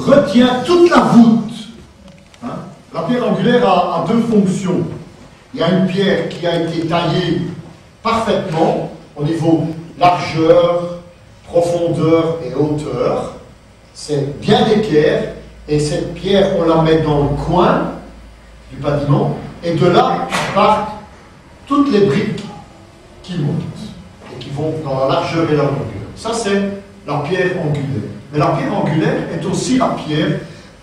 retient toute la voûte. Hein? La pierre angulaire a deux fonctions. Il y a une pierre qui a été taillée parfaitement au niveau largeur, profondeur et hauteur. C'est bien d'équerre, et cette pierre, on la met dans le coin du bâtiment, et de là partent toutes les briques qui montent, et qui vont dans la largeur et la longueur. Ça, c'est la pierre angulaire. Mais la pierre angulaire est aussi la pierre,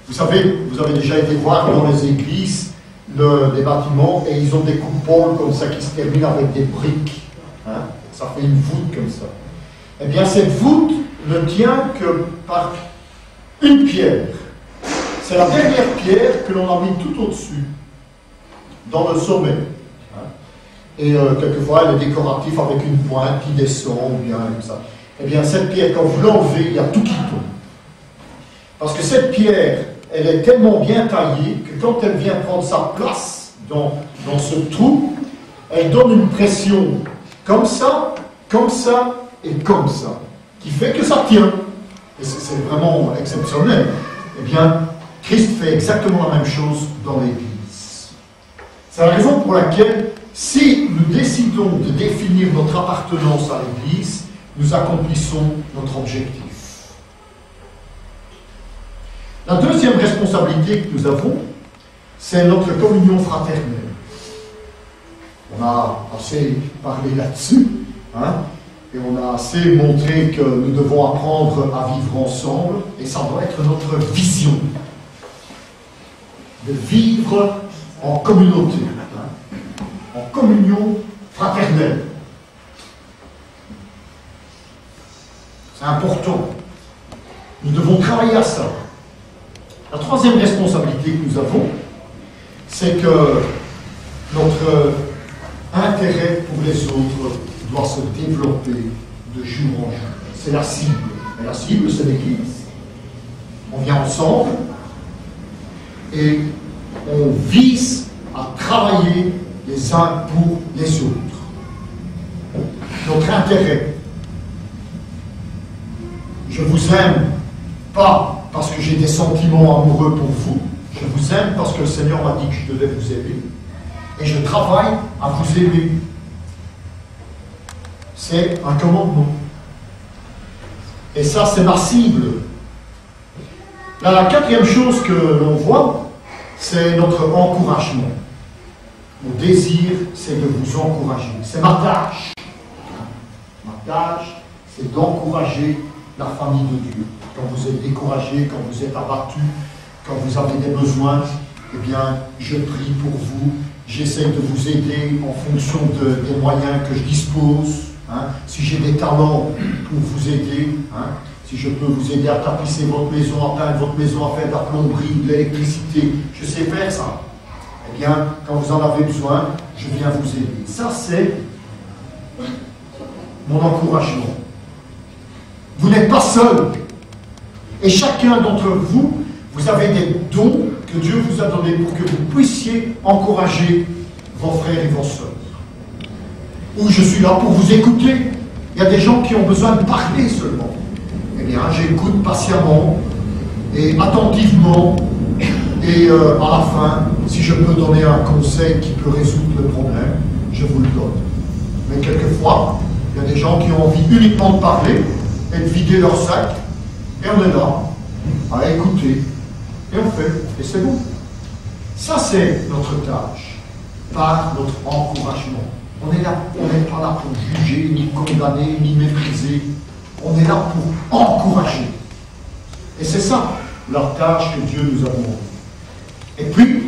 vous savez, vous avez déjà été voir dans les églises, des bâtiments, et ils ont des coupoles comme ça qui se terminent avec des briques. Hein? Ça fait une voûte comme ça. Eh bien, cette voûte ne tient que par une pierre. C'est la dernière pierre que l'on a mis tout au-dessus, dans le sommet. Hein? Et quelquefois, elle est décorative avec une pointe qui descend, ou bien comme ça. Eh bien, cette pierre, quand vous l'enlevez, il y a tout qui tombe. Parce que cette pierre, elle est tellement bien taillée que quand elle vient prendre sa place dans ce trou, elle donne une pression comme ça, et comme ça, qui fait que ça tient. Et c'est vraiment exceptionnel. Eh bien, Christ fait exactement la même chose dans l'Église. C'est la raison pour laquelle, si nous décidons de définir notre appartenance à l'Église, nous accomplissons notre objectif. La deuxième responsabilité que nous avons, c'est notre communion fraternelle. On a assez parlé là-dessus, hein, et on a assez montré que nous devons apprendre à vivre ensemble, et ça doit être notre vision, de vivre en communauté, hein, en communion fraternelle. C'est important. Nous devons travailler à ça. La troisième responsabilité que nous avons, c'est que notre intérêt pour les autres doit se développer de jour en jour. C'est la cible. Et la cible, c'est l'Église. On vient ensemble et on vise à travailler les uns pour les autres. Notre intérêt. Je vous aime pas parce que j'ai des sentiments amoureux pour vous. Je vous aime parce que le Seigneur m'a dit que je devais vous aimer. Et je travaille à vous aimer. C'est un commandement. Et ça, c'est ma cible. Là, la quatrième chose que l'on voit, c'est notre encouragement. Mon désir, c'est de vous encourager. C'est ma tâche. Ma tâche, c'est d'encourager la famille de Dieu. Quand vous êtes découragé, quand vous êtes abattu, quand vous avez des besoins, eh bien, je prie pour vous. J'essaie de vous aider en fonction des moyens que je dispose. Hein. Si j'ai des talents pour vous aider, hein, si je peux vous aider à tapisser votre maison, à peindre votre maison, à faire de la plomberie, de l'électricité, je sais faire ça. Eh bien, quand vous en avez besoin, je viens vous aider. Ça, c'est mon encouragement. Vous n'êtes pas seul. Et chacun d'entre vous, vous avez des dons que Dieu vous a donnés pour que vous puissiez encourager vos frères et vos sœurs. Ou je suis là pour vous écouter. Il y a des gens qui ont besoin de parler seulement. Eh bien, j'écoute patiemment et attentivement. Et à la fin, si je peux donner un conseil qui peut résoudre le problème, je vous le donne. Mais quelquefois, il y a des gens qui ont envie uniquement de parler et de vider leur sac. Et on est là, à écouter. Et on fait. Et c'est bon. Ça, c'est notre tâche. Par notre encouragement. On n'est pas là pour juger, ni condamner, ni mépriser. On est là pour encourager. Et c'est ça, la tâche que Dieu nous a donnée. Et puis,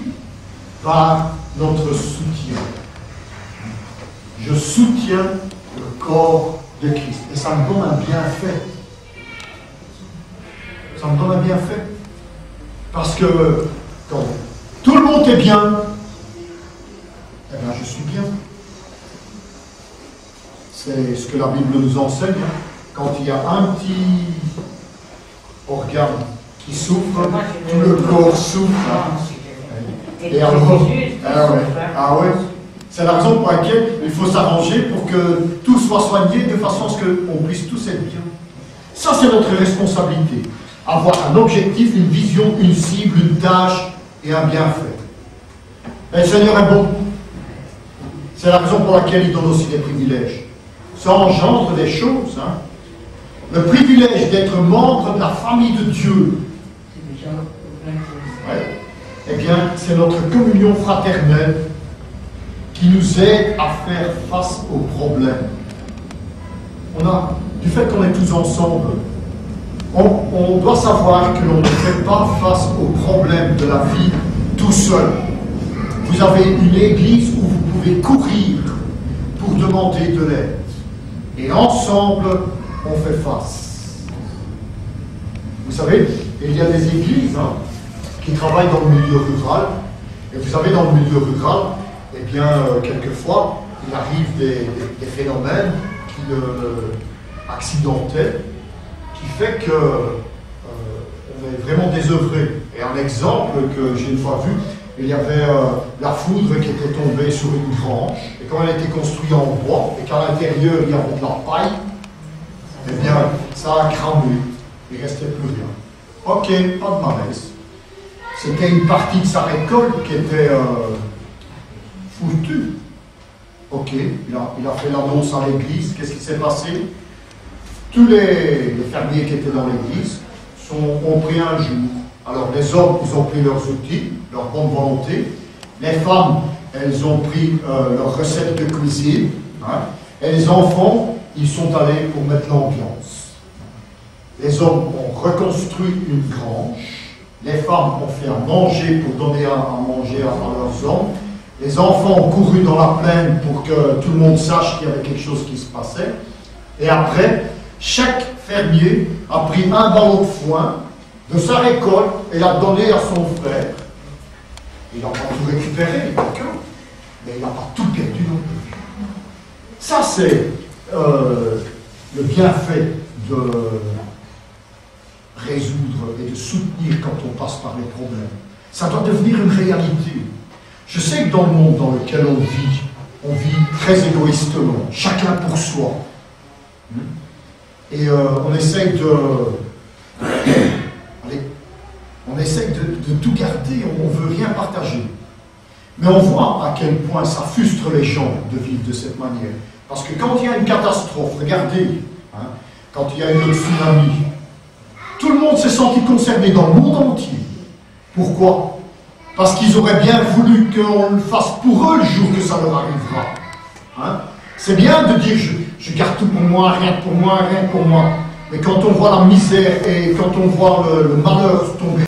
par notre soutien. Je soutiens le corps de Christ. Et ça me donne un bienfait. Ça me donne un bienfait. Parce que quand tout le monde est bien, eh bien je suis bien. C'est ce que la Bible nous enseigne. Quand il y a un petit organe qui souffre, tout le corps souffre. Et alors, ah ouais. C'est la raison pour laquelle il faut s'arranger pour que tout soit soigné de façon à ce qu'on puisse tous être bien. Ça, c'est notre responsabilité. avoir un objectif, une vision, une cible, une tâche et un bienfait. Et le Seigneur est bon. C'est la raison pour laquelle il donne aussi des privilèges. Ça engendre des choses. Hein. Le privilège d'être membre de la famille de Dieu, ouais, eh bien, c'est notre communion fraternelle qui nous aide à faire face aux problèmes. Du fait qu'on est tous ensemble, on doit savoir que l'on ne fait pas face aux problèmes de la vie tout seul. Vous avez une église où vous pouvez courir pour demander de l'aide. Et ensemble, on fait face. Vous savez, il y a des églises qui travaillent dans le milieu rural. Et vous savez, dans le milieu rural, eh bien, quelquefois, il arrive des phénomènes accidentels qui fait que on est vraiment désœuvré. Et un exemple que j'ai une fois vu, il y avait la foudre qui était tombée sur une branche, et quand elle était construite en bois, et qu'à l'intérieur il y avait de la paille, eh bien, ça a cramé, il ne restait plus rien. Ok, pas de malaise. C'était une partie de sa récolte qui était foutue. Ok, il a fait l'annonce à l'église. Qu'est-ce qui s'est passé? Tous les fermiers qui étaient dans l'église ont pris un jour. Alors les hommes, ils ont pris leurs outils, leur bonne volonté. Les femmes, elles ont pris leurs recettes de cuisine. Hein. Et les enfants, ils sont allés pour mettre l'ambiance. Les hommes ont reconstruit une grange. Les femmes ont fait à manger pour donner à manger à leurs hommes. Les enfants ont couru dans la plaine pour que tout le monde sache qu'il y avait quelque chose qui se passait. Et après, chaque fermier a pris un ballon de foin de sa récolte et l'a donné à son frère. Il n'a pas tout récupéré, d'accord, mais il n'a pas tout perdu non plus. Ça, c'est le bienfait de résoudre et de soutenir quand on passe par les problèmes. Ça doit devenir une réalité. Je sais que dans le monde dans lequel on vit très égoïstement, chacun pour soi. Et on essaye de tout garder, on ne veut rien partager. Mais on voit à quel point ça frustre les gens de vivre de cette manière. Parce que quand il y a une catastrophe, regardez, quand il y a une tsunami, tout le monde s'est senti concerné dans le monde entier. Pourquoi? Parce qu'ils auraient bien voulu qu'on le fasse pour eux le jour que ça leur arrivera. C'est bien de dire je garde tout pour moi, rien que pour moi, rien que pour moi. Mais quand on voit la misère et quand on voit le malheur tomber